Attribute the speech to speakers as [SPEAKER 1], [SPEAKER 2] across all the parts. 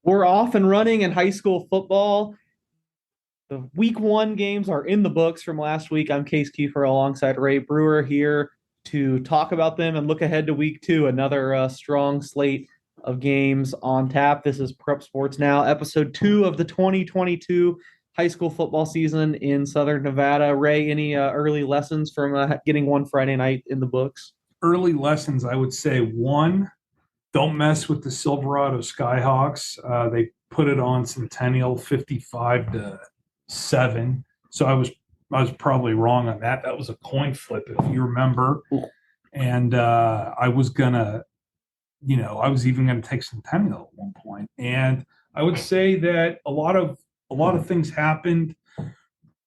[SPEAKER 1] We're off and running in high school football. The week one games are in the books from last week. I'm Case Keefer alongside Ray Brewer here to talk about them and look ahead to week two. Another strong slate of games on tap. This is Prep Sports Now, episode two of the 2022 high school football season in Southern Nevada. Ray, any early lessons from getting one Friday night in the books?
[SPEAKER 2] Early lessons, I would say one, don't mess with the Silverado Skyhawks. They put it on Centennial 55-7. So I was probably wrong on that. That was a coin flip, if you remember. And I was even gonna take Centennial at one point. And I would say that a lot of things happened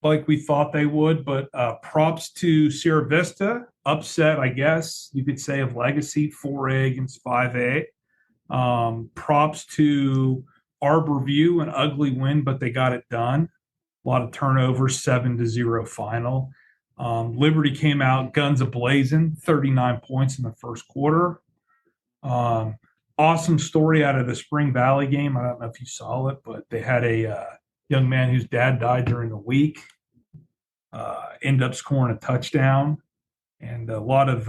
[SPEAKER 2] like we thought they would, but props to Sierra Vista, upset, I guess you could say, of legacy, 4A against 5A. Props to Arborview, an ugly win, but they got it done. A lot of turnovers, 7-0 final. Liberty came out guns a-blazing, 39 points in the first quarter. Awesome story out of the Spring Valley game. I don't know if you saw it, but they had a young man whose dad died during the week. Ended up scoring a touchdown, and a lot of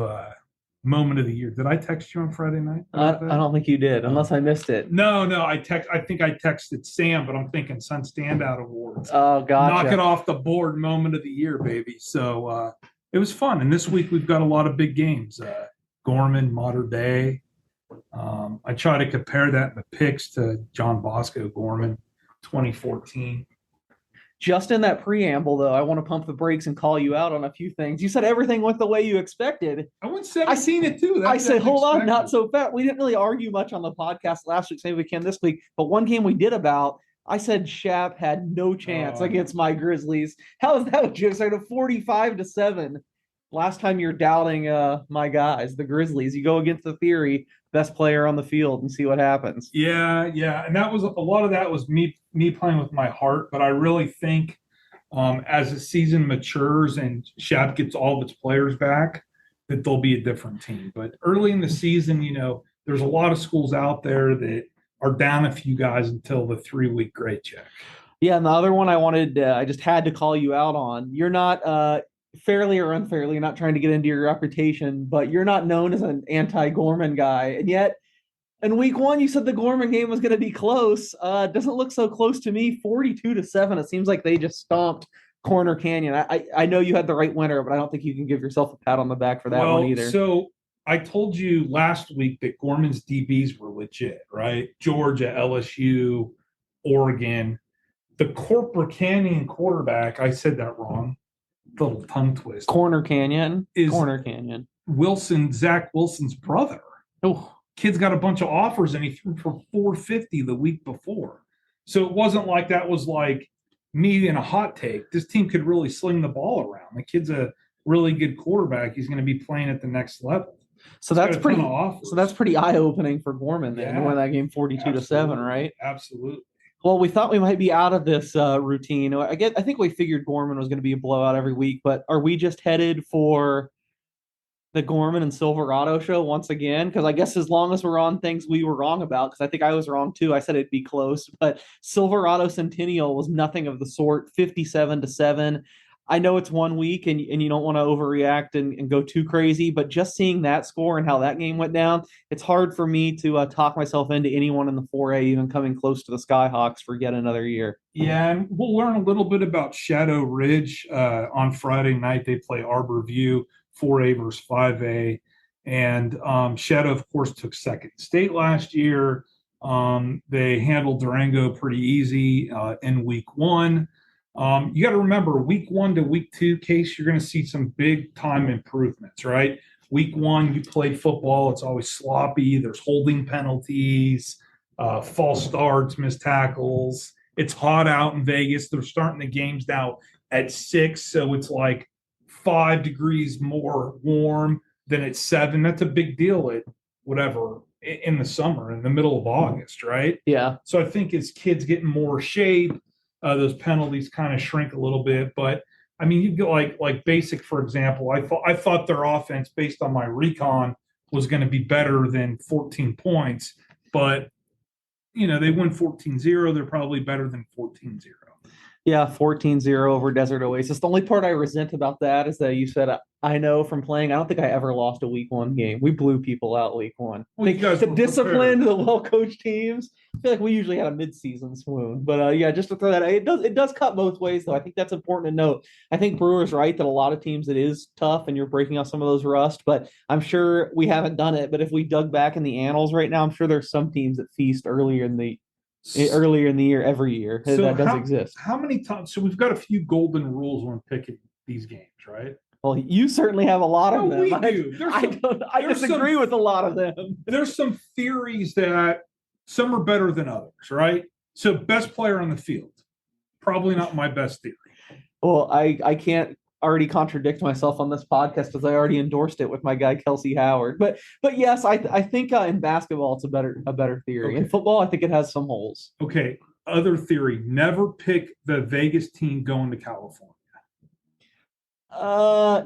[SPEAKER 2] moment of the year. Did I text you on Friday night?
[SPEAKER 1] I don't think you did, unless I missed it.
[SPEAKER 2] No. I think I texted Sam, but I'm thinking Sun Standout Awards.
[SPEAKER 1] Oh, gotcha.
[SPEAKER 2] Knock it off the board, moment of the year, baby. So it was fun. And this week we've got a lot of big games. Gorman, Mater Dei. I try to compare that in the picks to John Bosco Gorman, 2014.
[SPEAKER 1] Just in that preamble, though, I want to pump the brakes and call you out on a few things. You said everything went the way you expected.
[SPEAKER 2] I went 17 it too.
[SPEAKER 1] I said, hold on, not so fast. We didn't really argue much on the podcast last week. So maybe we can this week. But one game we did about, I said Shap had no chance against my Grizzlies. How is that what you said? 45-7. Last time you're doubting my guys, the Grizzlies. You go against the theory, best player on the field, and see what happens.
[SPEAKER 2] Yeah. And that was a lot of that was me playing with my heart. But I really think as the season matures and Shap gets all of its players back, that they'll be a different team. But early in the season, there's a lot of schools out there that are down a few guys until the 3-week grade check.
[SPEAKER 1] Yeah, and the other one I just had to call you out on. You're not fairly or unfairly, not trying to get into your reputation, but you're not known as an anti-Gorman guy. And yet, in week one, you said the Gorman game was going to be close. Doesn't look so close to me. 42-7. It seems like they just stomped Corner Canyon. I know you had the right winner, but I don't think you can give yourself a pat on the back for that one either.
[SPEAKER 2] So I told you last week that Gorman's DBs were legit, right? Georgia, LSU, Oregon. The Corporate Canyon quarterback, I said that wrong. Little tongue twist.
[SPEAKER 1] Corner Canyon.
[SPEAKER 2] Zach Wilson's brother.
[SPEAKER 1] Oh,
[SPEAKER 2] kid's got a bunch of offers, and he threw for 450 the week before. So it wasn't like that was like me in a hot take. This team could really sling the ball around. The kid's a really good quarterback. He's going to be playing at the next level.
[SPEAKER 1] So that's pretty eye-opening for Gorman then to win that game 42-7, right?
[SPEAKER 2] Absolutely.
[SPEAKER 1] Well, we thought we might be out of this routine. I think we figured Gorman was going to be a blowout every week, but are we just headed for the Gorman and Silverado show once again? Because I guess as long as we're on things we were wrong about, because I think I was wrong too. I said it'd be close, but Silverado Centennial was nothing of the sort. 57-7. I know it's 1 week and you don't want to overreact and go too crazy, but just seeing that score and how that game went down, it's hard for me to talk myself into anyone in the 4A even coming close to the Skyhawks for yet another year.
[SPEAKER 2] Yeah, and we'll learn a little bit about Shadow Ridge on Friday night. They play Arborview, 4A versus 5A. And Shadow, of course, took second state last year. They handled Durango pretty easy in week one. You got to remember, week 1 to week 2, Case, you're going to see some big time improvements, right? Week 1, you play football. It's always sloppy. There's holding penalties, false starts, missed tackles. It's hot out in Vegas. They're starting the games now at 6, so it's like 5 degrees more warm than at 7. That's a big deal at whatever in the summer, in the middle of August, right?
[SPEAKER 1] Yeah.
[SPEAKER 2] So I think as kids get more shape, those penalties kind of shrink a little bit. But I mean, you go like Basic, for example. I thought their offense, based on my recon, was going to be better than 14 points. But they win 14-0. They're probably better than 14-0.
[SPEAKER 1] Yeah, 14-0 over Desert Oasis. The only part I resent about that is that you said I know from playing, I don't think I ever lost a week one game. We blew people out week one.
[SPEAKER 2] Well, you guys
[SPEAKER 1] The
[SPEAKER 2] were
[SPEAKER 1] disciplined,
[SPEAKER 2] prepared.
[SPEAKER 1] the well-coached teams. I feel like we usually had a mid-season swoon. But yeah, just to throw that, it does cut both ways though. I think that's important to note. I think Brewer's right that a lot of teams it is tough and you're breaking off some of those rust, but I'm sure we haven't done it. But if we dug back in the annals right now, I'm sure there's some teams that feast earlier in the year every year.
[SPEAKER 2] So
[SPEAKER 1] That does exist.
[SPEAKER 2] how many times? So we've got a few golden rules when picking these games, right?
[SPEAKER 1] Well, you certainly have a lot of
[SPEAKER 2] No,
[SPEAKER 1] them.
[SPEAKER 2] we do.
[SPEAKER 1] I disagree with a lot of them.
[SPEAKER 2] There's some theories that some are better than others, right? So best player on the field, probably not my best theory.
[SPEAKER 1] Well, I can't already contradict myself on this podcast because I already endorsed it with my guy Kelsey Howard. But yes, I think in basketball it's a better theory.
[SPEAKER 2] Okay.
[SPEAKER 1] In football, I think it has some holes.
[SPEAKER 2] Okay. Other theory: never pick the Vegas team going to California.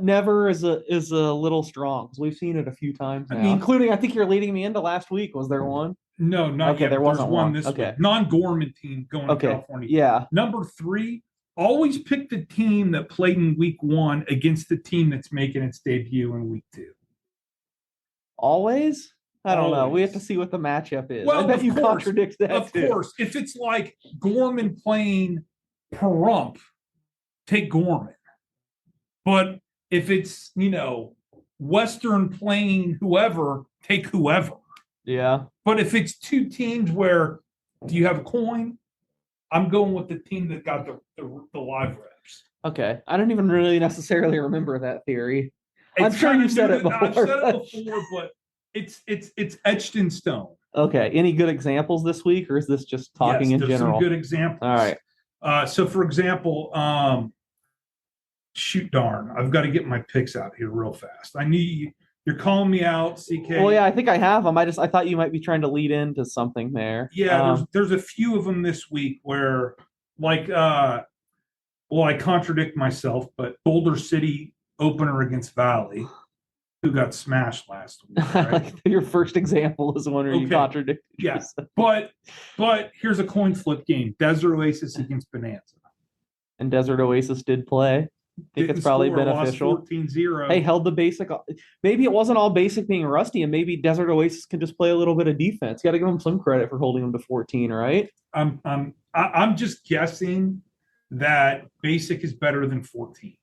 [SPEAKER 1] Never is a little strong because we've seen it a few times now, including I think you're leading me into last week. Was there one?
[SPEAKER 2] No, not
[SPEAKER 1] okay,
[SPEAKER 2] yet.
[SPEAKER 1] There wasn't
[SPEAKER 2] There's one
[SPEAKER 1] one
[SPEAKER 2] this
[SPEAKER 1] okay.
[SPEAKER 2] week. Non-Gorman team going to California.
[SPEAKER 1] Yeah.
[SPEAKER 2] Number 3, always pick the team that played in week 1 against the team that's making its debut in week 2.
[SPEAKER 1] Always? I don't know. We have to
[SPEAKER 2] Always.
[SPEAKER 1] see what the matchup is.
[SPEAKER 2] Well,
[SPEAKER 1] I bet
[SPEAKER 2] of
[SPEAKER 1] you
[SPEAKER 2] course.
[SPEAKER 1] contradict that
[SPEAKER 2] Of
[SPEAKER 1] too.
[SPEAKER 2] course. If it's like Gorman playing Pahrump, take Gorman. But if it's, Western playing whoever, take whoever.
[SPEAKER 1] Yeah.
[SPEAKER 2] But if it's two teams where do you have a coin? I'm going with the team that got the live reps.
[SPEAKER 1] Okay. I don't even really necessarily remember that theory. I'm
[SPEAKER 2] It's
[SPEAKER 1] sure
[SPEAKER 2] kinda
[SPEAKER 1] you said
[SPEAKER 2] new
[SPEAKER 1] it
[SPEAKER 2] to-
[SPEAKER 1] before.
[SPEAKER 2] I've said it before, but it's etched in stone.
[SPEAKER 1] Okay. Any good examples this week, or is this just talking in
[SPEAKER 2] there's
[SPEAKER 1] general?
[SPEAKER 2] Some good examples.
[SPEAKER 1] All right.
[SPEAKER 2] So for example, shoot darn, I've got to get my picks out here real fast. You're calling me out, CK.
[SPEAKER 1] Well, yeah, I think I have them. I thought you might be trying to lead into something there.
[SPEAKER 2] Yeah, there's a few of them this week where, like, I contradict myself, but Boulder City opener against Valley, who got smashed last week. Right?
[SPEAKER 1] Your first example is one where you contradicted yourself.
[SPEAKER 2] But here's a coin flip game: Desert Oasis against Bonanza.
[SPEAKER 1] And Desert Oasis did play. I think it's probably beneficial.
[SPEAKER 2] 14-0.
[SPEAKER 1] Hey, held the basic. Maybe it wasn't all basic being rusty, and maybe Desert Oasis can just play a little bit of defense. You got to give them some credit for holding them to 14, right?
[SPEAKER 2] I'm just guessing that basic is better than 14.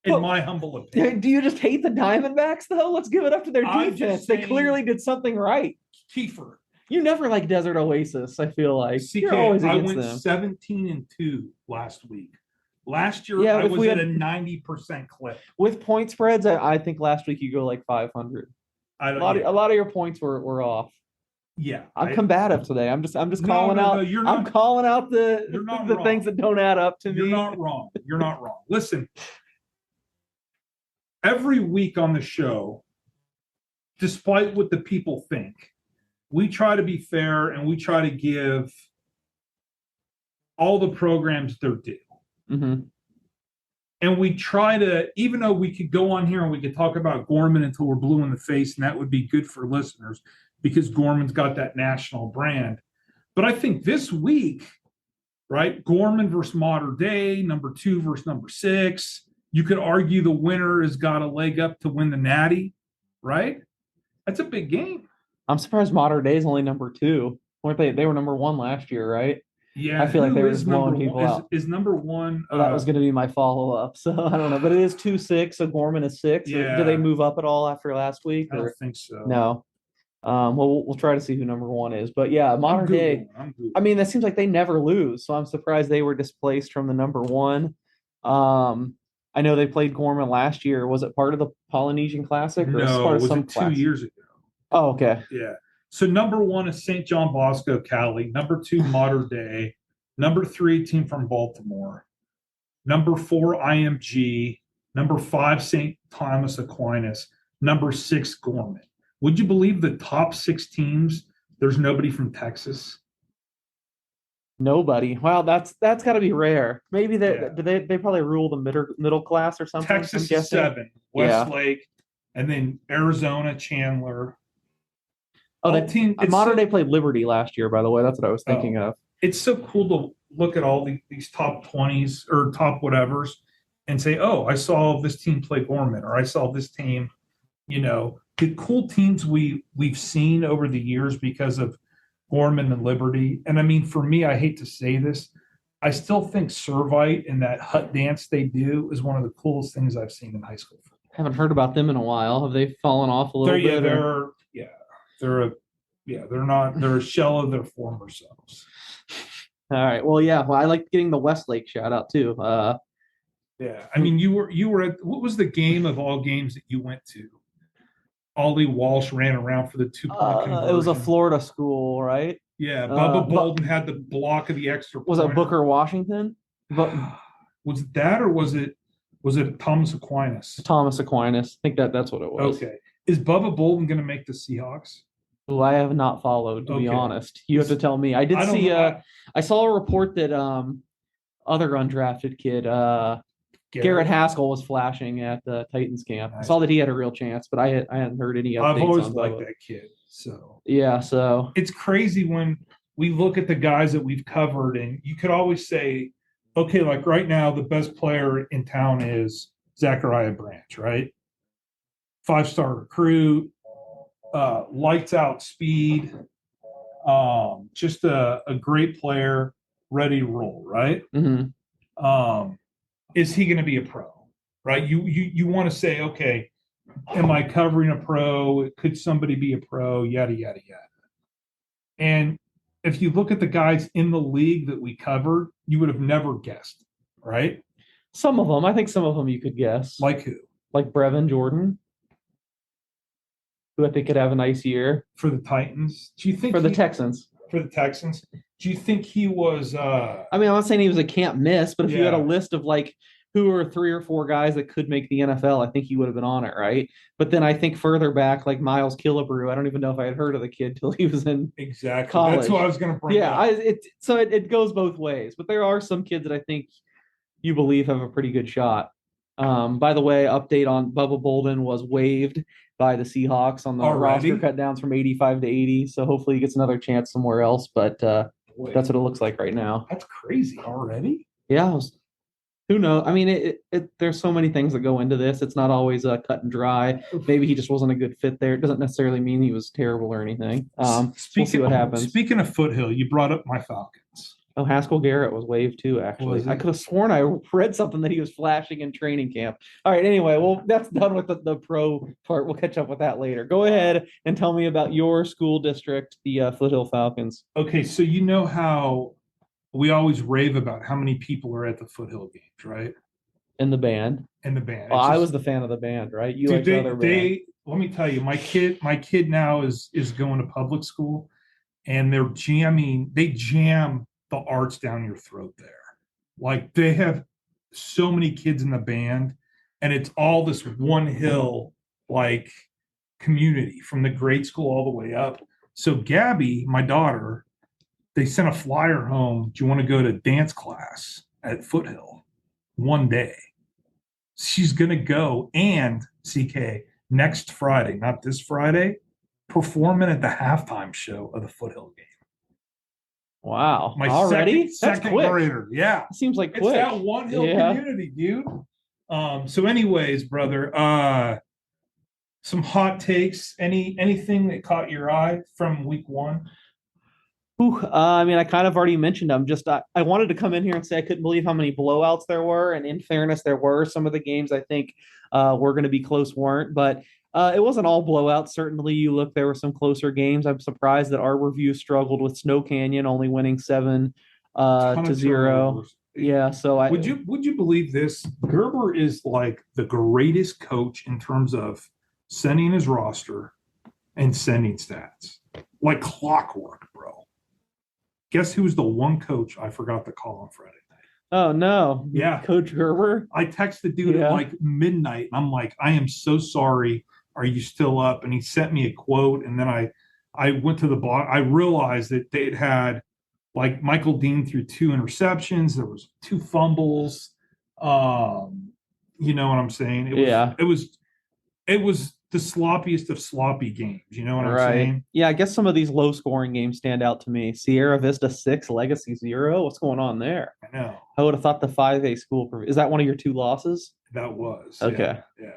[SPEAKER 2] In my humble opinion.
[SPEAKER 1] Do you just hate the Diamondbacks though? Let's give it up to their defense. They clearly did something right.
[SPEAKER 2] Keefer.
[SPEAKER 1] You never like Desert Oasis, I feel like.
[SPEAKER 2] CK,
[SPEAKER 1] You're always
[SPEAKER 2] I
[SPEAKER 1] against
[SPEAKER 2] went
[SPEAKER 1] them.
[SPEAKER 2] 17-2 last week. Last year, I was at a 90% clip.
[SPEAKER 1] With point spreads, I think last week you go like 500. A lot of your points were off.
[SPEAKER 2] Yeah,
[SPEAKER 1] I'm combative today. I'm just calling out.
[SPEAKER 2] No, you're not,
[SPEAKER 1] I'm calling out the things that don't add up to me.
[SPEAKER 2] You're not wrong. You're not wrong. Listen, every week on the show, despite what the people think, we try to be fair and we try to give all the programs their due.
[SPEAKER 1] Mm-hmm.
[SPEAKER 2] And we try to, even though we could go on here and we could talk about Gorman until we're blue in the face, and that would be good for listeners because Gorman's got that national brand. But I think this week, right, Gorman versus Mater Dei, number 2 versus number 6, you could argue the winner has got a leg up to win the Natty, right? That's a big game.
[SPEAKER 1] I'm surprised Mater Dei is only number 2. Weren't they? They were number 1 last year, right?
[SPEAKER 2] Yeah,
[SPEAKER 1] I feel like they were just blowing people out.
[SPEAKER 2] Is number 1?
[SPEAKER 1] Well, that was going to be my follow-up, so I don't know. But it is 2-6, so Gorman is 6.
[SPEAKER 2] Yeah.
[SPEAKER 1] Do they move up at all after last week?
[SPEAKER 2] I don't think so.
[SPEAKER 1] No. Well, we'll try to see who number 1 is. But yeah, Mater Dei. I mean, that seems like they never lose, so I'm surprised they were displaced from the number 1. I know they played Gorman last year. Was it part of the Polynesian Classic? Or
[SPEAKER 2] No,
[SPEAKER 1] part of
[SPEAKER 2] was
[SPEAKER 1] some
[SPEAKER 2] it 2
[SPEAKER 1] classic?
[SPEAKER 2] years ago?
[SPEAKER 1] Oh, okay.
[SPEAKER 2] Yeah. So number 1 is St. John Bosco, Cali. Number 2, Mater Dei. Number 3, team from Baltimore. Number 4, IMG. Number 5, St. Thomas Aquinas. Number 6, Gorman. Would you believe the top 6 teams, there's nobody from Texas?
[SPEAKER 1] Nobody. Wow, that's got to be rare. Maybe they probably rule the middle class or something.
[SPEAKER 2] Texas is 7, Westlake, and then Arizona, Chandler.
[SPEAKER 1] Oh,
[SPEAKER 2] all
[SPEAKER 1] they
[SPEAKER 2] team. It's
[SPEAKER 1] Modern
[SPEAKER 2] so
[SPEAKER 1] Day played Liberty last year, by the way. That's what I was thinking of.
[SPEAKER 2] it's so cool to look at all these top 20s or top whatevers and say, oh, I saw this team play Gorman, or I saw this team. The cool teams we've seen over the years because of Gorman and Liberty. And I mean, for me, I hate to say this, I still think Servite and that hut dance they do is one of the coolest things I've seen in high school football.
[SPEAKER 1] Haven't heard about them in a while. Have they fallen off a little bit?
[SPEAKER 2] They're not, they're a shell of their former selves.
[SPEAKER 1] All right. Well, yeah. Well, I like getting the Westlake shout out too.
[SPEAKER 2] Yeah. I mean, you were at, what was the game of all games that you went to? Ollie Walsh ran around for the 2 point conversion.
[SPEAKER 1] It was a Florida school, right?
[SPEAKER 2] Yeah, Bubba Bolden had the block of the extra
[SPEAKER 1] point. Was it Booker Washington?
[SPEAKER 2] But was it that, or was it Thomas Aquinas?
[SPEAKER 1] Thomas Aquinas. I think that's what it was.
[SPEAKER 2] Okay. Is Bubba Bolden going to make the Seahawks?
[SPEAKER 1] Who I have not followed, to be honest. You have to tell me. I saw a report that other undrafted kid, Garrett Haskell, was flashing at the Titans camp. Nice. I saw that he had a real chance, but I hadn't heard any updates.
[SPEAKER 2] I've always liked that kid. So
[SPEAKER 1] it's
[SPEAKER 2] crazy when we look at the guys that we've covered, and you could always say, okay, like right now, the best player in town is Zachariah Branch, right? 5-star recruit, lights out speed, just a great player, ready to roll, right?
[SPEAKER 1] Mm-hmm.
[SPEAKER 2] Is he going to be a pro, right? You want to say, okay, am I covering a pro? Could somebody be a pro? Yada, yada, yada. And if you look at the guys in the league that we covered, you would have never guessed, right?
[SPEAKER 1] Some of them. I think some of them you could guess.
[SPEAKER 2] Like who?
[SPEAKER 1] Like Brevin Jordan, who I think could have a nice year.
[SPEAKER 2] For the Titans? Do you think
[SPEAKER 1] the Texans?
[SPEAKER 2] For the Texans. Do you think he was
[SPEAKER 1] I mean, I'm not saying he was a can't miss, but if you had a list of like who are 3 or 4 guys that could make the NFL, I think he would have been on it, right? But then I think further back, like Miles Killebrew, I don't even know if I had heard of the kid till he was in college.
[SPEAKER 2] That's what I was going to bring up.
[SPEAKER 1] It goes both ways. But there are some kids that I think you believe have a pretty good shot. By the way, update on Bubba Bolden was waived by the Seahawks on the roster cut downs from 85 to 80. So hopefully he gets another chance somewhere else. But that's what it looks like right now.
[SPEAKER 2] That's crazy already.
[SPEAKER 1] Yeah. Who knows? I mean, there's so many things that go into this. It's not always cut and dry. Maybe he just wasn't a good fit there. It doesn't necessarily mean he was terrible or anything. We'll see what happens.
[SPEAKER 2] Speaking of Foothill, you brought up my Falcons.
[SPEAKER 1] Oh, Haskell Garrett was waived too, actually. I could have sworn I read something that he was flashing in training camp. All right, anyway, well, that's done with the pro part. We'll catch up with that later. Go ahead and tell me about your school district, the Foothill Falcons.
[SPEAKER 2] Okay, so you know how we always rave about how many people are at the Foothill games, right?
[SPEAKER 1] In the band.
[SPEAKER 2] Well,
[SPEAKER 1] I was the fan of the band, right? You like the other band.
[SPEAKER 2] Let me tell you, my kid now is going to public school, and they jam the arts down your throat there. Like they have so many kids in the band, and it's all this one hill like community from the grade school all the way up. So Gabby, my daughter, they sent a flyer home. Do you want to go to dance class at Foothill one day? She's going to go, and CK, next Friday, not this Friday, performing at the halftime show of the Foothill game.
[SPEAKER 1] Wow.
[SPEAKER 2] My
[SPEAKER 1] already?
[SPEAKER 2] second grader. Yeah.
[SPEAKER 1] It seems like quick.
[SPEAKER 2] It's that one hill community, dude. So anyways, brother, some hot takes. Anything that caught your eye from week 1?
[SPEAKER 1] I mean, I kind of already mentioned them. Just I wanted to come in here and say I couldn't believe how many blowouts there were. And in fairness, there were some of the games I think were going to be close weren't. But it wasn't all blowouts. Certainly, you look, there were some closer games. I'm surprised that Arborview struggled with Snow Canyon, only winning 7-0. Yeah, so
[SPEAKER 2] would you believe this? Gerber is like the greatest coach in terms of sending his roster and sending stats, like clockwork, bro. Guess who's the one coach I forgot to call on Friday night?
[SPEAKER 1] Oh no!
[SPEAKER 2] Yeah,
[SPEAKER 1] Coach Gerber.
[SPEAKER 2] I texted dude at like midnight, and I'm like, I am so sorry. Are you still up? And he sent me a quote, and then I went to the blog. I realized that they'd had like Michael Dean threw 2 interceptions. There was 2 fumbles. You know what I'm saying? It was the sloppiest of sloppy games. You know what I'm
[SPEAKER 1] Right.
[SPEAKER 2] saying?
[SPEAKER 1] Yeah, I guess some of these low scoring games stand out to me. Sierra Vista 6, Legacy 0. What's going on there?
[SPEAKER 2] I know
[SPEAKER 1] I would have thought the 5A school. Is that one of your two losses?
[SPEAKER 2] that was.
[SPEAKER 1] Okay.
[SPEAKER 2] Yeah.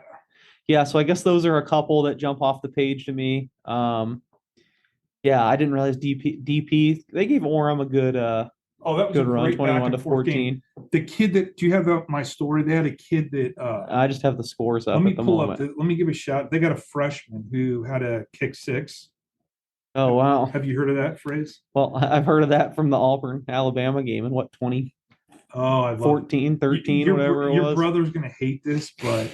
[SPEAKER 1] Yeah, so I guess those are a couple that jump off the page to me. Yeah, I didn't realize DP they gave Orem a
[SPEAKER 2] Oh, that was a
[SPEAKER 1] good run,
[SPEAKER 2] great back
[SPEAKER 1] 21 to
[SPEAKER 2] and forth game.
[SPEAKER 1] 14.
[SPEAKER 2] The kid that do you have my story? They had a kid that
[SPEAKER 1] I just have the scores
[SPEAKER 2] let
[SPEAKER 1] up
[SPEAKER 2] me
[SPEAKER 1] at the
[SPEAKER 2] pull up.
[SPEAKER 1] moment.
[SPEAKER 2] Let me give a shout. They got a freshman who had a kick six.
[SPEAKER 1] Oh, wow.
[SPEAKER 2] Have you heard of that phrase?
[SPEAKER 1] Well, I've heard of that from the Auburn Alabama game in what,
[SPEAKER 2] Oh, I love it.
[SPEAKER 1] 2014, 13, whatever it
[SPEAKER 2] Your
[SPEAKER 1] was.
[SPEAKER 2] brother's gonna hate this, but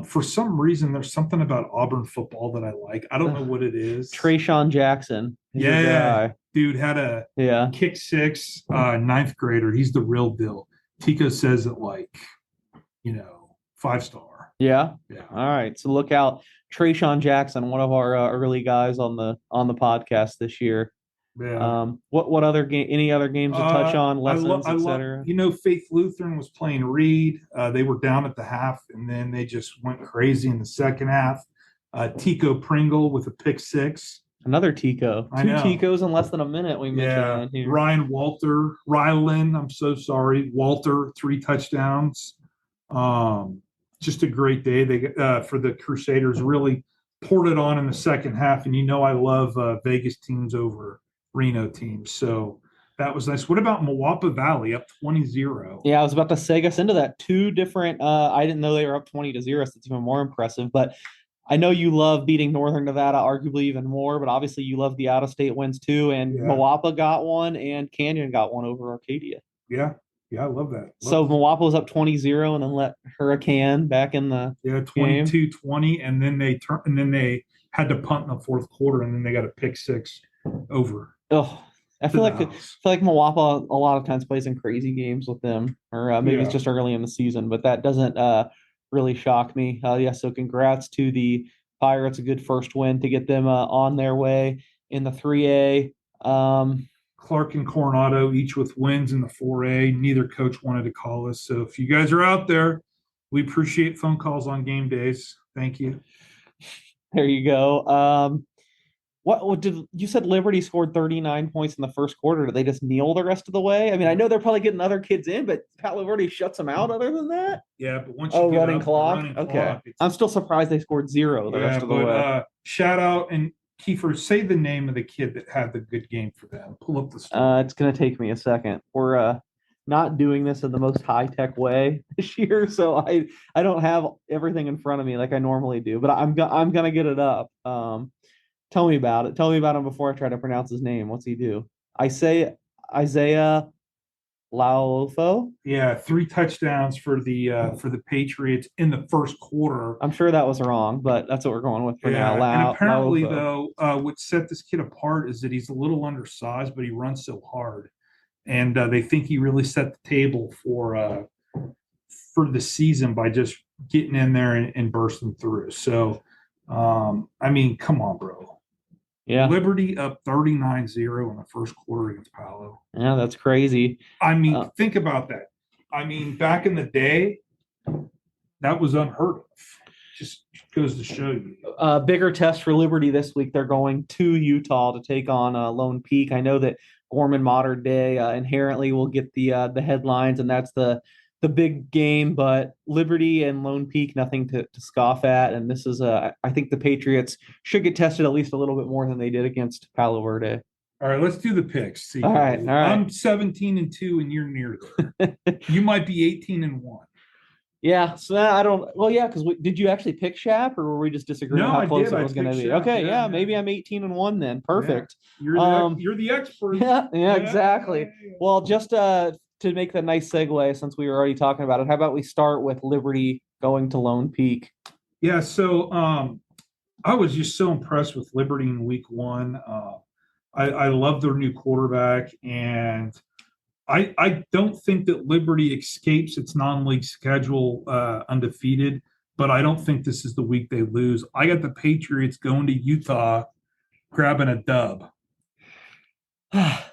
[SPEAKER 2] for some reason there's something about Auburn football that I like. I don't know what it is.
[SPEAKER 1] Trayshawn Jackson. Your
[SPEAKER 2] Yeah,
[SPEAKER 1] guy.
[SPEAKER 2] dude had a
[SPEAKER 1] Yeah.
[SPEAKER 2] kick six, ninth grader. He's the real deal. Tico says it like, 5-star.
[SPEAKER 1] Yeah.
[SPEAKER 2] Yeah.
[SPEAKER 1] All right. So look out. Trayshawn Jackson, one of our early guys on the podcast this year.
[SPEAKER 2] Yeah.
[SPEAKER 1] What other game? Any other games to touch on? Lessons, etc.
[SPEAKER 2] Faith Lutheran was playing Reed. They were down at the half, and then they just went crazy in the second half. Tico Pringle with a pick six.
[SPEAKER 1] Another Tico.
[SPEAKER 2] I
[SPEAKER 1] Two
[SPEAKER 2] know.
[SPEAKER 1] Ticos in less than a minute. We mentioned that here.
[SPEAKER 2] Ryan Walter, Rylan. I'm so sorry, Walter. 3 touchdowns. Just a great day. They for the Crusaders really poured it on in the second half, and I love Vegas teams over Reno teams. So that was nice. What about Moapa Valley up 20-0?
[SPEAKER 1] Yeah, I was about to seg us into that. Two different I didn't know they were up 20-0, so it's even more impressive. But I know you love beating Northern Nevada, arguably even more, but obviously you love the out-of-state wins too. And Moapa got one and Canyon got one over Arcadia.
[SPEAKER 2] Yeah. Yeah, I love that.
[SPEAKER 1] So Moapa was up 20-0 and then let Hurricane back in the
[SPEAKER 2] 22-20, and then they had to punt in the fourth quarter, and then they got a pick six over.
[SPEAKER 1] Oh, I feel like Moapa a lot of times plays in crazy games with them, or maybe it's just early in the season, but that doesn't really shock me. So congrats to the Pirates, a good first win to get them on their way in the 3A.
[SPEAKER 2] Clark and Coronado each with wins in the 4A. Neither coach wanted to call us, so if you guys are out there, we appreciate phone calls on game days. Thank you.
[SPEAKER 1] There you go. What did you said? Liberty scored 39 points in the first quarter. Did they just kneel the rest of the way? I mean, I know they're probably getting other kids in, but Palo Verde shuts them out. Other than that,
[SPEAKER 2] yeah. But once you get
[SPEAKER 1] running
[SPEAKER 2] up,
[SPEAKER 1] clock. Okay, I'm still surprised they scored 0 the rest of the way.
[SPEAKER 2] Shout out and Keefer, say the name of the kid that had the good game for them. Pull up the story.
[SPEAKER 1] It's gonna take me a second. We're not doing this in the most high tech way this year, so I don't have everything in front of me like I normally do, but I'm gonna get it up. Tell me about it. Tell me about him before I try to pronounce his name. What's he do? Isaiah Laufo.
[SPEAKER 2] Yeah, 3 touchdowns for the Patriots in the first quarter.
[SPEAKER 1] I'm sure that was wrong, but that's what we're going with for now.
[SPEAKER 2] And apparently, though, what set this kid apart is that he's a little undersized, but he runs so hard, and they think he really set the table for the season by just getting in there and bursting through. So, I mean, come on, bro.
[SPEAKER 1] Yeah.
[SPEAKER 2] Liberty up 39-0 in the first quarter against Palo.
[SPEAKER 1] Yeah, that's crazy.
[SPEAKER 2] I mean, think about that. I mean, back in the day, that was unheard of. Just goes to show you.
[SPEAKER 1] Bigger test for Liberty this week. They're going to Utah to take on Lone Peak. I know that Gorman Modern Day inherently will get the headlines, and that's the big game, but Liberty and Lone Peak, nothing to scoff at. And this is I think the Patriots should get tested at least a little bit more than they did against Palo Verde.
[SPEAKER 2] All right, let's do the picks. See,
[SPEAKER 1] all right.
[SPEAKER 2] I'm 17-2, and you're near there. You might be 18-1.
[SPEAKER 1] Yeah, so I don't. Well, yeah, because did you actually pick Shap, or were we just disagreeing how close it was going to be?
[SPEAKER 2] Shap.
[SPEAKER 1] Okay, yeah, maybe I'm 18-1 then. Perfect.
[SPEAKER 2] Yeah. You're the expert.
[SPEAKER 1] Yeah, exactly. Yeah. Well, just to make that nice segue, since we were already talking about it, how about we start with Liberty going to Lone Peak?
[SPEAKER 2] Yeah, so I was just so impressed with Liberty in week 1. I love their new quarterback, and I don't think that Liberty escapes its non-league schedule undefeated, but I don't think this is the week they lose. I got the Patriots going to Utah, grabbing a dub.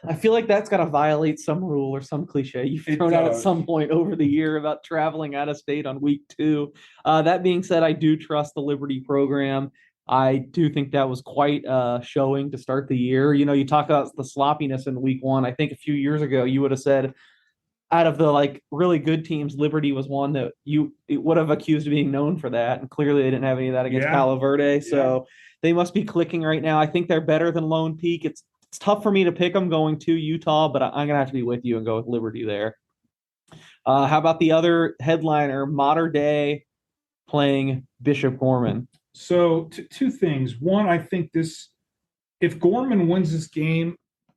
[SPEAKER 1] I feel like that's got to violate some rule or some cliche you've
[SPEAKER 2] It
[SPEAKER 1] thrown out at
[SPEAKER 2] does.
[SPEAKER 1] some point over the year about traveling out of state on week 2. That being said, I do trust the Liberty program. I do think that was quite showing to start the year. You talk about the sloppiness in week 1. I think a few years ago you would have said out of the like really good teams, Liberty was one that you would have accused of being known for that, and clearly they didn't have any of that against
[SPEAKER 2] Yeah.
[SPEAKER 1] Palo Verde.
[SPEAKER 2] Yeah.
[SPEAKER 1] So they must be clicking right now. I think they're better than Lone Peak. It's tough for me to pick them going to Utah, but I'm gonna have to be with you and go with Liberty there. How about the other headliner, Mater Day playing Bishop Gorman?
[SPEAKER 2] So two things. One, I think if Gorman wins this game,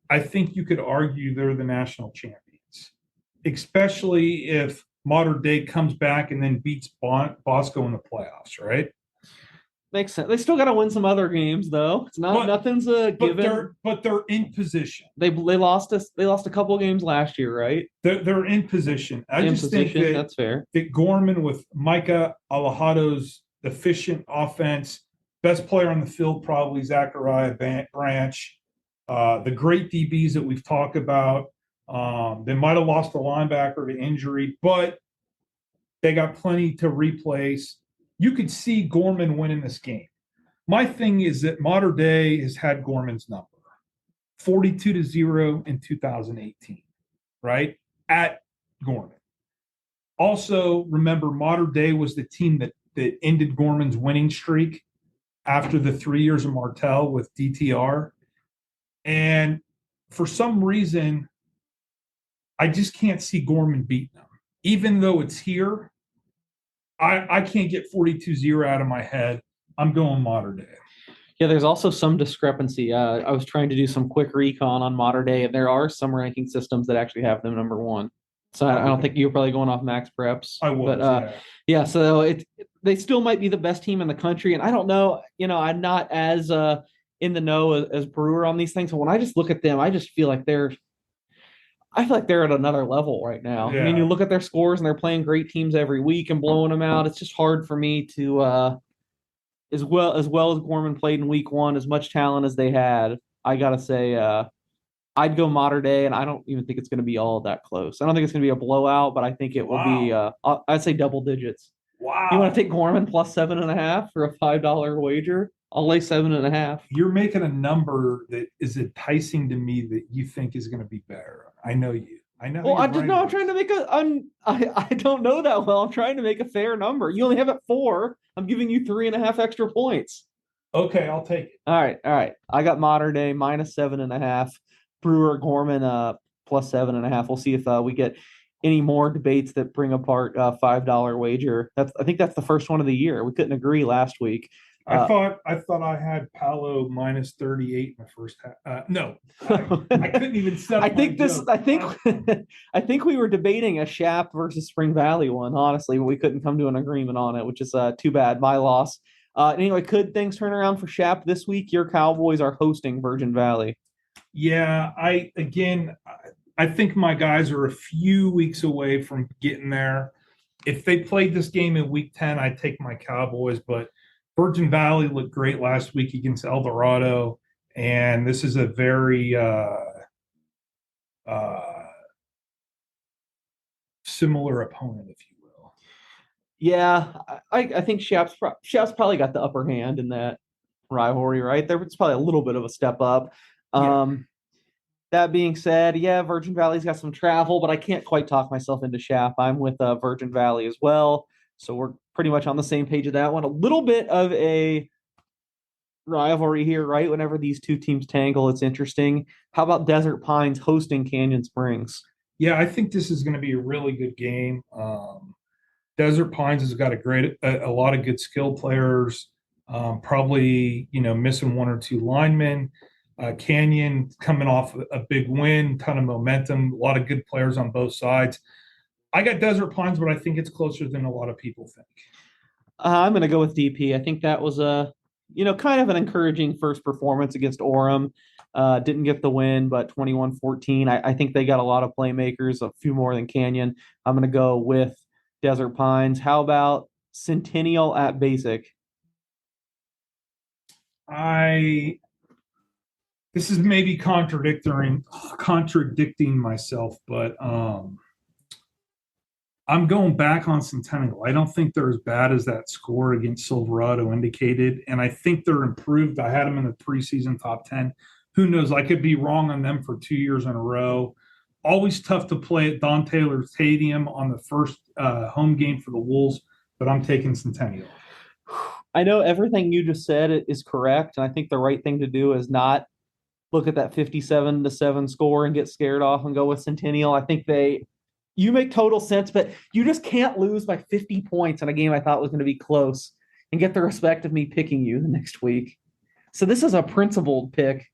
[SPEAKER 2] I think you could argue they're the national champions, especially if Mater Dei comes back and then beats Bosco in the playoffs, right?
[SPEAKER 1] Makes sense. They still got to win some other games though. It's not
[SPEAKER 2] But
[SPEAKER 1] nothing's a
[SPEAKER 2] but
[SPEAKER 1] given.
[SPEAKER 2] they're in position.
[SPEAKER 1] They lost a couple of games last year, right?
[SPEAKER 2] They're in position. I
[SPEAKER 1] In
[SPEAKER 2] just think
[SPEAKER 1] position, that's fair.
[SPEAKER 2] that Gorman with Micah Alajado's efficient offense, best player on the field probably Zachariah Branch, the great DBs that we've talked about. They might have lost a linebacker to injury, but they got plenty to replace. You could see Gorman winning this game. My thing is that Mater Dei has had Gorman's number 42-0 in 2018, right? At Gorman. Also, remember, Mater Dei was the team that ended Gorman's winning streak after the 3 years of Martell with DTR. And for some reason, I just can't see Gorman beating them. Even though it's here, I can't get 42-0 out of my head. I'm going Mater Dei.
[SPEAKER 1] Yeah, there's also some discrepancy. I was trying to do some quick recon on Mater Day, and there are some ranking systems that actually have them number 1. So I don't think you're probably going off max preps.
[SPEAKER 2] I was,
[SPEAKER 1] but yeah. So they still might be the best team in the country, and I don't know. I'm not as in the know as Brewer on these things. So when I just look at them, I just feel like I feel like they're at another level right now. I mean,
[SPEAKER 2] Yeah.
[SPEAKER 1] you look at their scores, and they're playing great teams every week and blowing them out. It's just hard for me to as well as Gorman played in week 1, as much talent as they had, I gotta say, I'd go Mater Day, and I don't even think it's going to be all that close. I don't think it's going to be a blowout, but I think it will be. I'd say double digits.
[SPEAKER 2] Wow.
[SPEAKER 1] You want to take Gorman plus 7.5 for a $5 wager? I'll lay 7.5.
[SPEAKER 2] You're making a number that is enticing to me that you think is going to be better. I know you. I know.
[SPEAKER 1] Well, I just know I'm trying to make I don't know that well. I'm trying to make a fair number. You only have it 4. I'm giving you 3.5 extra points.
[SPEAKER 2] Okay, I'll take it.
[SPEAKER 1] All right. I got Mater Day minus 7.5. Brewer Gorman plus 7.5. We'll see if we get any more debates that bring apart $5 wager. I think that's the first one of the year. We couldn't agree last week.
[SPEAKER 2] I thought I had Palo minus 38 in the first half. No, I couldn't even set.
[SPEAKER 1] I think I think we were debating a Shap versus Spring Valley one, honestly, but we couldn't come to an agreement on it, which is too bad. My loss. Anyway, could things turn around for Shap this week? Your Cowboys are hosting Virgin Valley.
[SPEAKER 2] Yeah, I think my guys are a few weeks away from getting there. If they played this game in week 10, I'd take my Cowboys, but Virgin Valley looked great last week against El Dorado, and this is a very similar opponent, if you will.
[SPEAKER 1] Yeah, I think Shap's probably got the upper hand in that rivalry, right? There it's probably a little bit of a step up. That being said, yeah, Virgin Valley's got some travel, but I can't quite talk myself into Shap. I'm with Virgin Valley as well. So we're pretty much on the same page of that one. A little bit of a rivalry here, right? Whenever these two teams tangle, it's interesting. How about Desert Pines hosting Canyon Springs?
[SPEAKER 2] Yeah, I think this is going to be a really good game. Desert Pines has got a lot of good skill players. Probably missing 1 or 2 linemen. Canyon coming off a big win, ton of momentum, a lot of good players on both sides. I got Desert Pines, but I think it's closer than a lot of people think.
[SPEAKER 1] I'm going to go with DP. I think that was a, kind of an encouraging first performance against Orem. Didn't get the win, but 21-14. I think they got a lot of playmakers, a few more than Canyon. I'm going to go with Desert Pines. How about Centennial at Basic?
[SPEAKER 2] I this is maybe contradicting myself, but I'm going back on Centennial. I don't think they're as bad as that score against Silverado indicated, and I think they're improved. I had them in the preseason top 10. Who knows? I could be wrong on them for 2 years in a row. Always tough to play at Don Taylor Stadium on the first home game for the Wolves, but I'm taking Centennial.
[SPEAKER 1] I know everything you just said is correct, and I think the right thing to do is not look at that 57-7 score and get scared off and go with Centennial. I think you make total sense, but you just can't lose by 50 points in a game I thought was going to be close and get the respect of me picking you the next week. So this is a principled pick,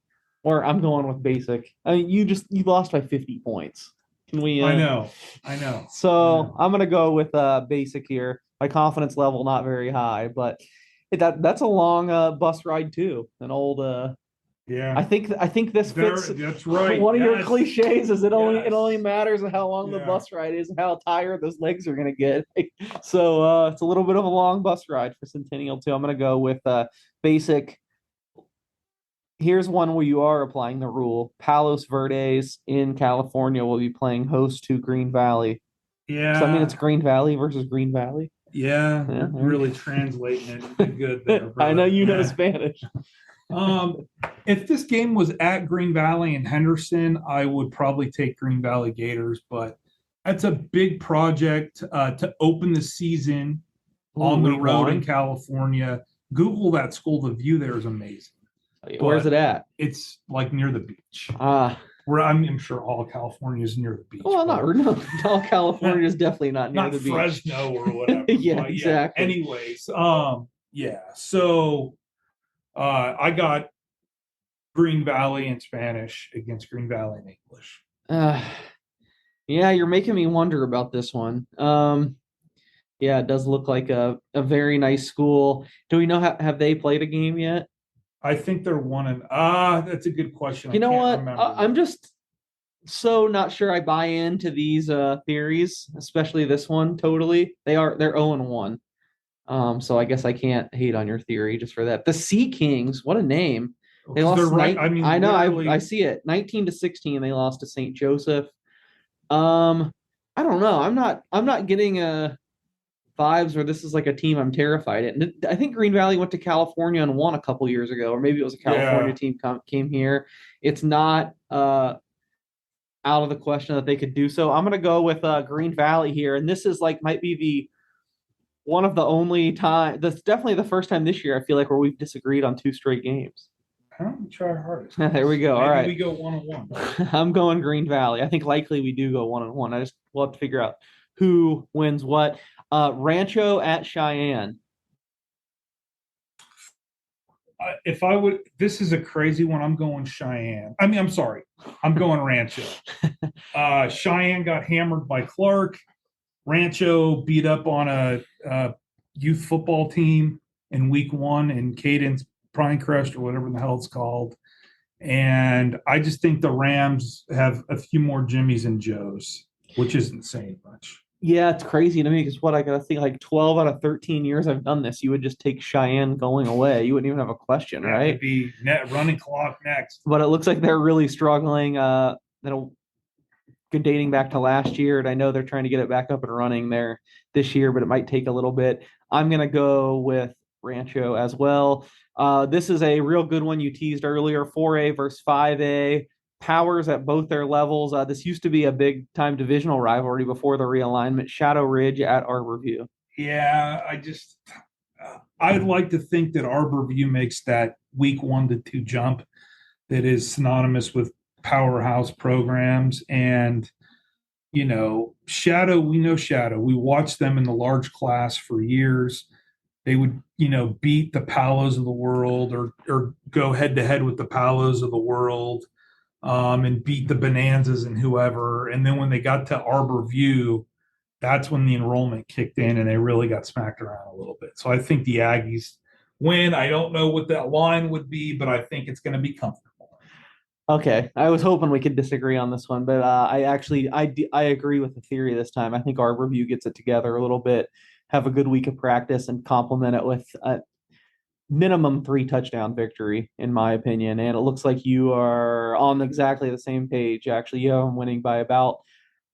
[SPEAKER 1] or I'm going with basic. I mean, you lost by 50 points. Can we?
[SPEAKER 2] I know, I know.
[SPEAKER 1] So
[SPEAKER 2] I know.
[SPEAKER 1] I'm gonna go with basic here. My confidence level not very high, but that's a long bus ride too. An old
[SPEAKER 2] Yeah,
[SPEAKER 1] I think this fits
[SPEAKER 2] that's right.
[SPEAKER 1] one of your
[SPEAKER 2] Yes,
[SPEAKER 1] cliches is it only
[SPEAKER 2] yes,
[SPEAKER 1] matters how long the
[SPEAKER 2] yeah.
[SPEAKER 1] bus ride is and how tired those legs are gonna get. So it's a little bit of a long bus ride for Centennial too. I'm gonna go with basic. Here's one where you are applying the rule. Palos Verdes in California will be playing host to Green Valley. Does that mean it's
[SPEAKER 2] Yeah,
[SPEAKER 1] Green Valley versus Green Valley?
[SPEAKER 2] yeah,
[SPEAKER 1] Yeah,
[SPEAKER 2] you're really translating it. You did good there,
[SPEAKER 1] I know
[SPEAKER 2] brother.
[SPEAKER 1] you know
[SPEAKER 2] Yeah.
[SPEAKER 1] Spanish.
[SPEAKER 2] If this game was at Green Valley and Henderson, I would probably take Green Valley Gators, but that's a big project to open the season
[SPEAKER 1] Ooh,
[SPEAKER 2] on the
[SPEAKER 1] week
[SPEAKER 2] road in
[SPEAKER 1] one.
[SPEAKER 2] California. Google that school. The view there is amazing,
[SPEAKER 1] Where's it
[SPEAKER 2] but
[SPEAKER 1] at?
[SPEAKER 2] it's like near the beach.
[SPEAKER 1] Ah,
[SPEAKER 2] Where I'm sure all California is near the beach,
[SPEAKER 1] well,
[SPEAKER 2] but
[SPEAKER 1] no, California is definitely not near
[SPEAKER 2] not
[SPEAKER 1] the beach.
[SPEAKER 2] Fresno or whatever.
[SPEAKER 1] Yeah,
[SPEAKER 2] But yeah,
[SPEAKER 1] exactly.
[SPEAKER 2] anyways, yeah. So I got Green Valley in Spanish against Green Valley in English.
[SPEAKER 1] Uh, yeah, you're making me wonder about this one. Yeah, it does look like a very nice school. Do we know have they played a game yet?
[SPEAKER 2] I think they're one and that's a good question. I
[SPEAKER 1] You know
[SPEAKER 2] can't
[SPEAKER 1] what?
[SPEAKER 2] remember
[SPEAKER 1] I'm
[SPEAKER 2] yet.
[SPEAKER 1] just so not sure I buy into these theories, especially this one totally. They're 0 and 1. So I guess I can't hate on your theory just for that. The Sea Kings, what a name. They
[SPEAKER 2] Because they're
[SPEAKER 1] lost
[SPEAKER 2] right.
[SPEAKER 1] night.
[SPEAKER 2] I mean,
[SPEAKER 1] I know, I
[SPEAKER 2] literally,
[SPEAKER 1] see it. 19-16, they lost to St. Joseph. Um, I don't know. I'm not getting vibes where this is like a team I'm terrified at. And I think Green Valley went to California and won a couple years ago, or maybe it was a California
[SPEAKER 2] yeah.
[SPEAKER 1] team came here. It's not out of the question that they could do so. I'm gonna go with Green Valley here, and this is like might be the one of the only time. That's definitely the first time this year I feel like where we've disagreed on two straight games.
[SPEAKER 2] I'm try our hardest,
[SPEAKER 1] There we
[SPEAKER 2] guys.
[SPEAKER 1] go. All
[SPEAKER 2] Maybe
[SPEAKER 1] right,
[SPEAKER 2] we go one on one.
[SPEAKER 1] I'm going Green Valley. I think likely we do go 1 and 1. I just we'll have to figure out who wins what. Rancho at Cheyenne.
[SPEAKER 2] If I would, this is a crazy one. I'm going Cheyenne. I mean, I'm sorry. I'm going Rancho. Cheyenne got hammered by Clark. Rancho beat up on a youth football team in week one in Cadence Pinecrest or whatever the hell it's called. And I just think the Rams have a few more Jimmys and Joes, which isn't saying much.
[SPEAKER 1] Yeah, it's crazy to me because what I gotta think like 12 out of 13 years I've done this, you would just take Cheyenne going away. You wouldn't even have a question,
[SPEAKER 2] Yeah, it'd
[SPEAKER 1] right?
[SPEAKER 2] be net running clock next.
[SPEAKER 1] But it looks like they're really struggling. That'll dating back to last year, and I know they're trying to get it back up and running there this year, but it might take a little bit. I'm gonna go with Rancho as well. This is a real good one you teased earlier: 4A versus 5A. Powers at both their levels. This used to be a big time divisional rivalry before the realignment. Shadow Ridge at Arborview.
[SPEAKER 2] Yeah, I'd like to think that Arborview makes that week 1 to 2 jump that is synonymous with powerhouse programs. And, Shadow, we know Shadow. We watched them in the large class for years. They would, beat the Palos of the world or go head to head with the Palos of the world and beat the Bonanzas and whoever. And then when they got to Arbor View, that's when the enrollment kicked in and they really got smacked around a little bit. So I think the Aggies win. I don't know what that line would be, but I think it's going to be comfortable.
[SPEAKER 1] Okay, I was hoping we could disagree on this one, but I agree with the theory this time. I think Arborview gets it together a little bit, have a good week of practice, and complement it with minimum 3 touchdown victory, in my opinion. And it looks like you are on exactly the same page. Actually, you have them winning by about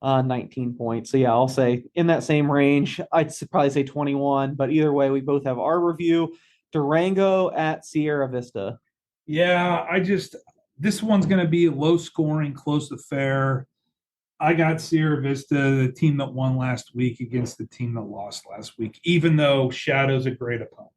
[SPEAKER 1] 19 points. So yeah, I'll say in that same range. I'd probably say 21, but either way, we both have our review. Durango at Sierra Vista.
[SPEAKER 2] Yeah, this one's going to be low scoring, close affair. I got Sierra Vista, the team that won last week, against the team that lost last week, even though Shadow's a great opponent.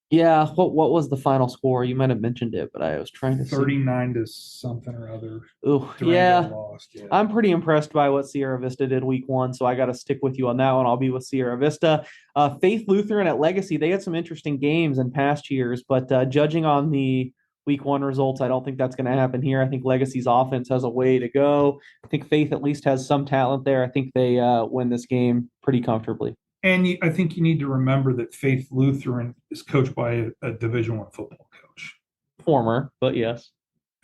[SPEAKER 1] Yeah, what was the final score? You might have mentioned it, but I was trying to see.
[SPEAKER 2] 39 to something or other.
[SPEAKER 1] Oh,
[SPEAKER 2] Durango
[SPEAKER 1] yeah.
[SPEAKER 2] lost. Yeah.
[SPEAKER 1] I'm pretty impressed by what Sierra Vista did week 1, so I got to stick with you on that one. I'll be with Sierra Vista. Faith Lutheran at Legacy, they had some interesting games in past years, but judging on the week 1 results, I don't think that's going to happen here. I think Legacy's offense has a way to go. I think Faith at least has some talent there. I think they win this game pretty comfortably.
[SPEAKER 2] And I think you need to remember that Faith Lutheran is coached by a Division I football coach.
[SPEAKER 1] Former, but yes.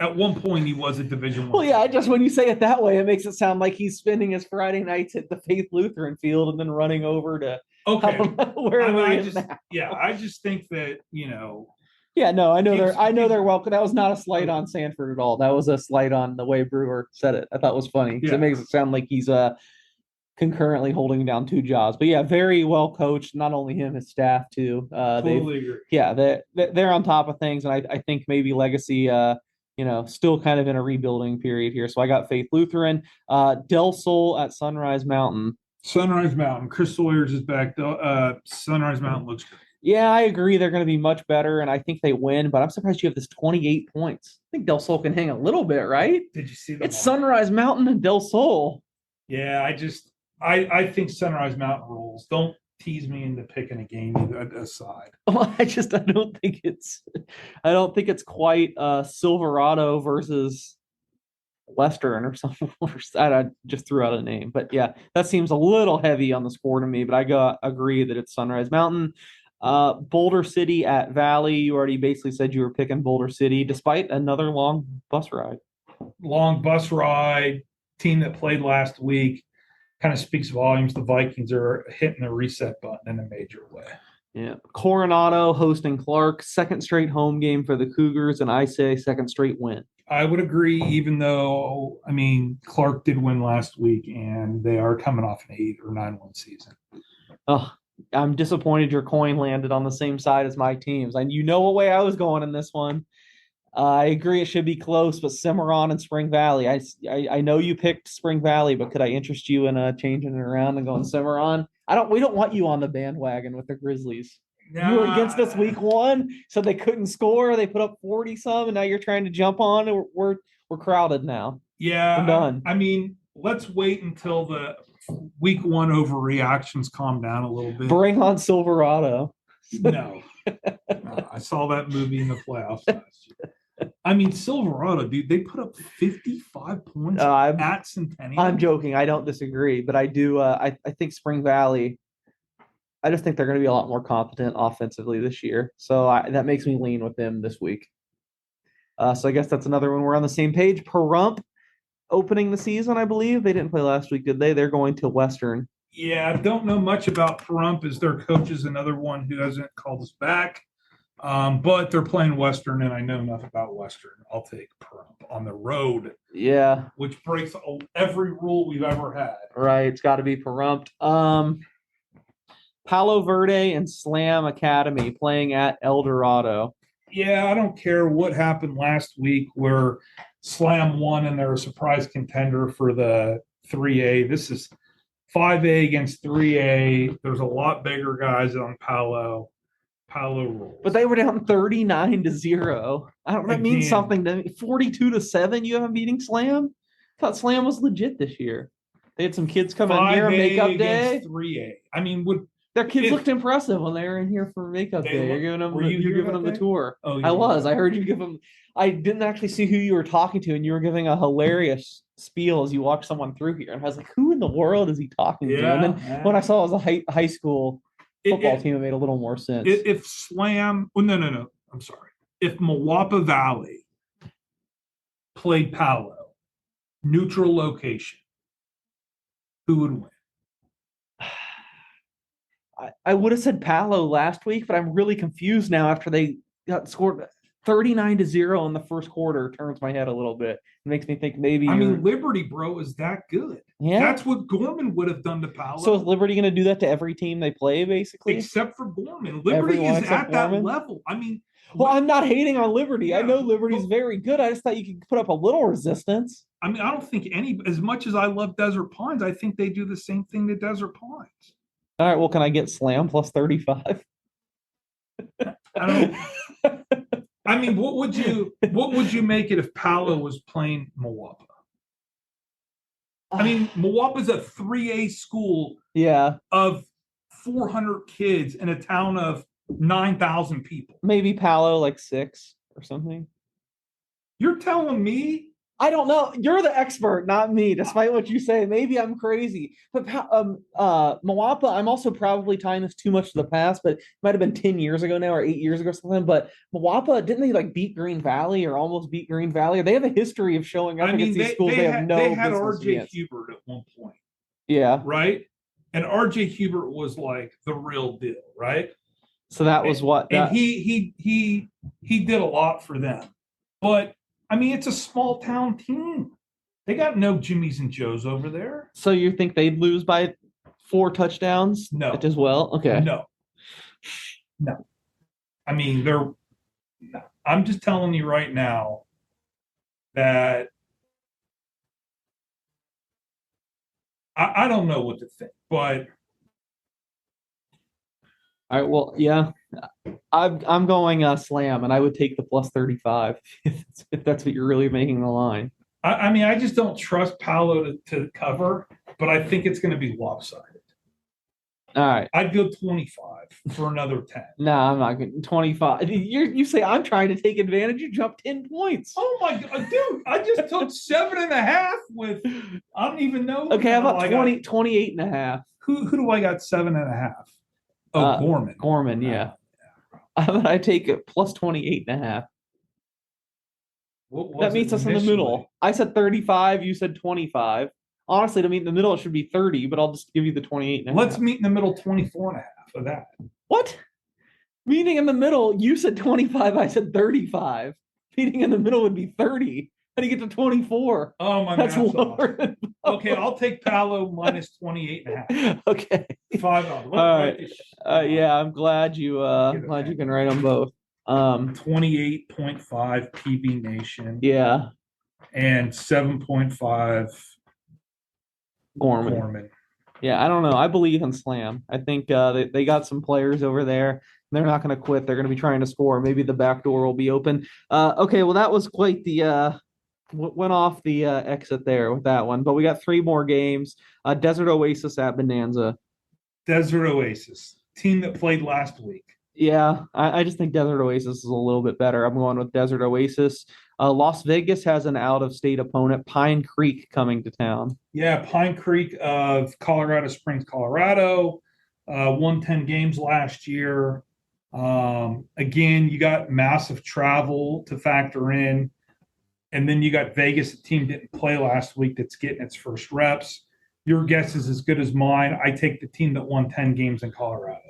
[SPEAKER 2] At one point, he was a Division I.
[SPEAKER 1] Well, yeah, just when you say it that way, it makes it sound like he's spending his Friday nights at the Faith Lutheran field and then running over to wherever
[SPEAKER 2] I
[SPEAKER 1] he is now.
[SPEAKER 2] Yeah, I just think that,
[SPEAKER 1] Yeah, no, I know they're welcome. That was not a slight on Sanford at all. That was a slight on the way Brewer said it. I thought it was funny because it makes it sound like he's concurrently holding down 2 jobs. But yeah, very well coached. Not only him, his staff too.
[SPEAKER 2] Totally agree.
[SPEAKER 1] Yeah, they're on top of things, and I think maybe Legacy, still kind of in a rebuilding period here. So I got Faith Lutheran, Del Sol at Sunrise Mountain.
[SPEAKER 2] Sunrise Mountain. Chris Sawyers is back. Sunrise Mountain looks good.
[SPEAKER 1] Yeah, I agree. They're going to be much better, and I think they win. But I'm surprised you have this 28 points. I think Del Sol can hang a little bit, right?
[SPEAKER 2] Did you see
[SPEAKER 1] It's Sunrise Mountain and Del Sol.
[SPEAKER 2] Yeah, I think Sunrise Mountain rules. Don't tease me into picking a game aside.
[SPEAKER 1] Well, I don't think it's quite Silverado versus Western or something. I just threw out a name, but yeah, that seems a little heavy on the score to me. But I agree that it's Sunrise Mountain. Boulder City at Valley. You already basically said you were picking Boulder City, despite another long bus ride.
[SPEAKER 2] Long bus ride. Team that played last week. Kind of speaks volumes. The Vikings are hitting the reset button in a major way.
[SPEAKER 1] Yeah. Coronado hosting Clark, second straight home game for the Cougars, and I say second straight win.
[SPEAKER 2] I would agree, even though, Clark did win last week, and they are coming off an 8 or 9-win season.
[SPEAKER 1] Oh, I'm disappointed your coin landed on the same side as my teams. And you know what way I was going in this one. I agree it should be close, but Cimarron and Spring Valley. I know you picked Spring Valley, but could I interest you in changing it around and going Cimarron? We don't want you on the bandwagon with the Grizzlies. You were against us week 1, so they couldn't score. They put up 40 some, and now you're trying to jump on. And we're crowded now.
[SPEAKER 2] Yeah,
[SPEAKER 1] we're done.
[SPEAKER 2] Let's wait until the week 1 overreactions calm down a little bit.
[SPEAKER 1] Bring on Silverado.
[SPEAKER 2] No, I saw that movie in the playoffs last year. Silverado, dude, they put up 55 points at Centennial.
[SPEAKER 1] I'm joking. I don't disagree, but I do. I think Spring Valley, I just think they're going to be a lot more competent offensively this year. So that makes me lean with them this week. So I guess that's another one. We're on the same page. Pahrump opening the season, I believe. They didn't play last week, did they? They're going to Western.
[SPEAKER 2] Yeah, I don't know much about Pahrump, as their coach is another one who hasn't called us back. But they're playing Western, and I know enough about Western. I'll take Pahrump on the road.
[SPEAKER 1] Yeah.
[SPEAKER 2] Which breaks every rule we've ever had.
[SPEAKER 1] Right. It's got to be Pahrump. Palo Verde and Slam Academy playing at El Dorado.
[SPEAKER 2] Yeah, I don't care what happened last week where Slam won and they're a surprise contender for the 3A. This is 5A against 3A. There's a lot bigger guys on Palo rules.
[SPEAKER 1] But they were down 39-0. That means something to me. 42-7. You have a beating Slam? I thought Slam was legit this year. They had some kids come in here on makeup day.
[SPEAKER 2] 3A.
[SPEAKER 1] Their kids looked impressive when they were in here for makeup day. You're giving them, the tour.
[SPEAKER 2] Oh,
[SPEAKER 1] I was. I heard you give them. I didn't actually see who you were talking to, and you were giving a hilarious spiel as you walked someone through here. And I was like, who in the world is he talking to? And then when I saw it was a high school football team, it made a little more sense.
[SPEAKER 2] If Slam, no, I'm sorry. If Moapa Valley played Palo, neutral location, who would win?
[SPEAKER 1] I would have said Palo last week, but I'm really confused now after they got scored 39-0 in the first quarter. Turns my head a little bit. It makes me think maybe
[SPEAKER 2] I
[SPEAKER 1] you're
[SPEAKER 2] mean, Liberty, bro, is that good.
[SPEAKER 1] yeah.
[SPEAKER 2] That's what Gorman would have done to Palo.
[SPEAKER 1] So is Liberty going to do that to every team they play, basically?
[SPEAKER 2] Except for Gorman. Liberty
[SPEAKER 1] Everyone
[SPEAKER 2] is
[SPEAKER 1] except
[SPEAKER 2] at that
[SPEAKER 1] Gorman?
[SPEAKER 2] level. I mean,
[SPEAKER 1] Well, I'm not hating on Liberty. I
[SPEAKER 2] Yeah,
[SPEAKER 1] know Liberty's
[SPEAKER 2] but-
[SPEAKER 1] very good. I just thought you could put up a little resistance.
[SPEAKER 2] I mean, I don't think as much as I love Desert Pines, I think they do the same thing to Desert Pines.
[SPEAKER 1] All right, well, can I get Slam plus 35?
[SPEAKER 2] I don't. I mean, what would you make it if Palo was playing Moapa? I mean, Moapa's a 3A school
[SPEAKER 1] Yeah,
[SPEAKER 2] of 400 kids in a town of 9,000 people.
[SPEAKER 1] maybe Palo like 6 or something.
[SPEAKER 2] You're telling me?
[SPEAKER 1] I don't know. You're the expert, not me, despite what you say. Maybe I'm crazy. But Moapa, I'm also probably tying this too much to the past, but it might have been 10 years ago now or 8 years ago or something. But Moapa, didn't they like beat Green Valley or almost beat Green Valley? Or they have a history of showing up against these schools they have no
[SPEAKER 2] they had
[SPEAKER 1] business
[SPEAKER 2] RJ
[SPEAKER 1] against.
[SPEAKER 2] Hubert at one point.
[SPEAKER 1] Yeah.
[SPEAKER 2] Right? And RJ Hubert was like the real deal, right?
[SPEAKER 1] So that was what
[SPEAKER 2] and he did a lot for them. But I mean, it's a small town team. They got no Jimmys and Joes over there.
[SPEAKER 1] So you think they'd lose by 4 touchdowns?
[SPEAKER 2] No.
[SPEAKER 1] As well? Okay.
[SPEAKER 2] No. I mean, no. I'm just telling you right now that I don't know what to think, but
[SPEAKER 1] all right. Well, yeah, I'm going Slam, and I would take the plus 35 if that's what you're really making the line.
[SPEAKER 2] I mean, I just don't trust Palo to cover, but I think it's going to be lopsided.
[SPEAKER 1] All right.
[SPEAKER 2] I'd go 25 for another 10.
[SPEAKER 1] No, I'm not going 25. You say I'm trying to take advantage. You jump 10 points.
[SPEAKER 2] Oh my god, dude! I just took 7.5 with I don't even know.
[SPEAKER 1] Okay, how about 28.5?
[SPEAKER 2] Who do I got 7.5? Oh, Gorman.
[SPEAKER 1] Gorman, yeah. How about I take it plus 28.5? That meets us in the middle. I said 35. You said 25. Honestly, to meet in the middle, it should be 30, but I'll just give you the 28.5.
[SPEAKER 2] Let's meet in the middle, 24.5 of that.
[SPEAKER 1] What? Meeting in the middle, you said 25. I said 35. Meeting in the middle would be 30. How do you get to 24?
[SPEAKER 2] Oh, my
[SPEAKER 1] That's
[SPEAKER 2] math's
[SPEAKER 1] lower.
[SPEAKER 2] off. Okay, I'll take Palo minus 28.5.
[SPEAKER 1] Okay.
[SPEAKER 2] $5.
[SPEAKER 1] All right. Yeah, I'm glad you can write them both.
[SPEAKER 2] 28.5 PB Nation.
[SPEAKER 1] Yeah.
[SPEAKER 2] And 7.5
[SPEAKER 1] Gorman. Yeah, I don't know. I believe in Slam. I think they got some players over there. They're not going to quit. They're going to be trying to score. Maybe the back door will be open. Okay, well, that was quite the went off the exit there with that one. But we got 3 more games. Desert Oasis at Bonanza.
[SPEAKER 2] Desert Oasis, team that played last week.
[SPEAKER 1] Yeah, I just think Desert Oasis is a little bit better. I'm going with Desert Oasis. Las Vegas has an out-of-state opponent, Pine Creek, coming to town.
[SPEAKER 2] Yeah, Pine Creek of Colorado Springs, Colorado. Won 10 games last year. Again, you got massive travel to factor in. And then you got Vegas, a team didn't play last week that's getting its first reps. Your guess is as good as mine. I take the team that won 10 games in Colorado.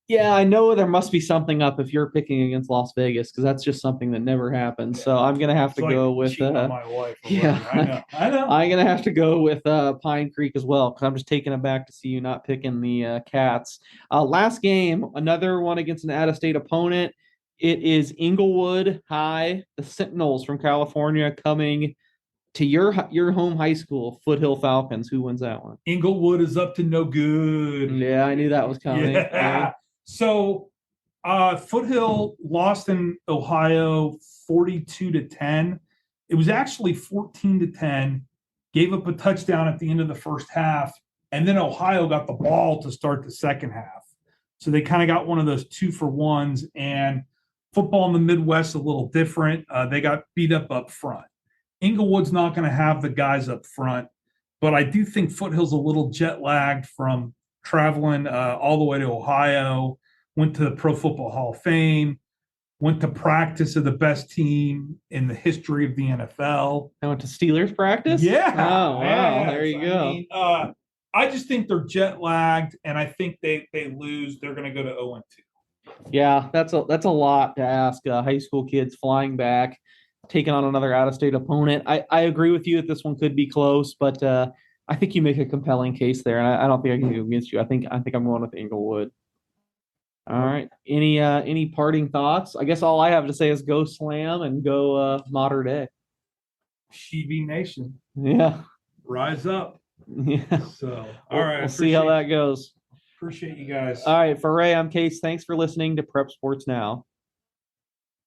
[SPEAKER 1] Yeah, I know there must be something up if you're picking against Las Vegas because that's just something that never happens. Yeah. So I'm gonna have to go with
[SPEAKER 2] my wife.
[SPEAKER 1] Yeah, I know. I'm gonna have to go with Pine Creek as well because I'm just taking it back to see you not picking the Cats. Last game, another one against an out-of-state opponent. It is Inglewood High, the Sentinels from California, coming to your home high school, Foothill Falcons. Who wins that one?
[SPEAKER 2] Inglewood is up to no good.
[SPEAKER 1] Yeah, I knew that was coming.
[SPEAKER 2] Yeah. So Foothill lost in Ohio 42-10. It was actually 14-10. Gave up a touchdown at the end of the first half, and then Ohio got the ball to start the second half. So they kind of got one of those 2-for-1s. And football in the Midwest is a little different. They got beat up front. Inglewood's not going to have the guys up front, but I do think Foothill's a little jet lagged from traveling all the way to Ohio, went to the Pro Football Hall of Fame, went to practice of the best team in the history of the NFL.
[SPEAKER 1] I went to Steelers practice?
[SPEAKER 2] Yeah.
[SPEAKER 1] Oh, wow.
[SPEAKER 2] Yeah.
[SPEAKER 1] There you go.
[SPEAKER 2] I mean, I just think they're jet lagged, and I think they lose. They're going to go to 0-2.
[SPEAKER 1] Yeah, that's a lot to ask high school kids flying back, taking on another out of state opponent. I agree with you that this one could be close, but I think you make a compelling case there, and I don't think I can go against you. I think I'm going with Inglewood. All right. Any parting thoughts? I guess all I have to say is go Slam and go Mater Day.
[SPEAKER 2] Chevy Nation,
[SPEAKER 1] Yeah.
[SPEAKER 2] rise up.
[SPEAKER 1] Yeah.
[SPEAKER 2] So, all
[SPEAKER 1] We'll,
[SPEAKER 2] right,
[SPEAKER 1] we'll see how that goes.
[SPEAKER 2] appreciate you guys.
[SPEAKER 1] All right, for Ray, I'm Case. Thanks for listening to Prep Sports Now.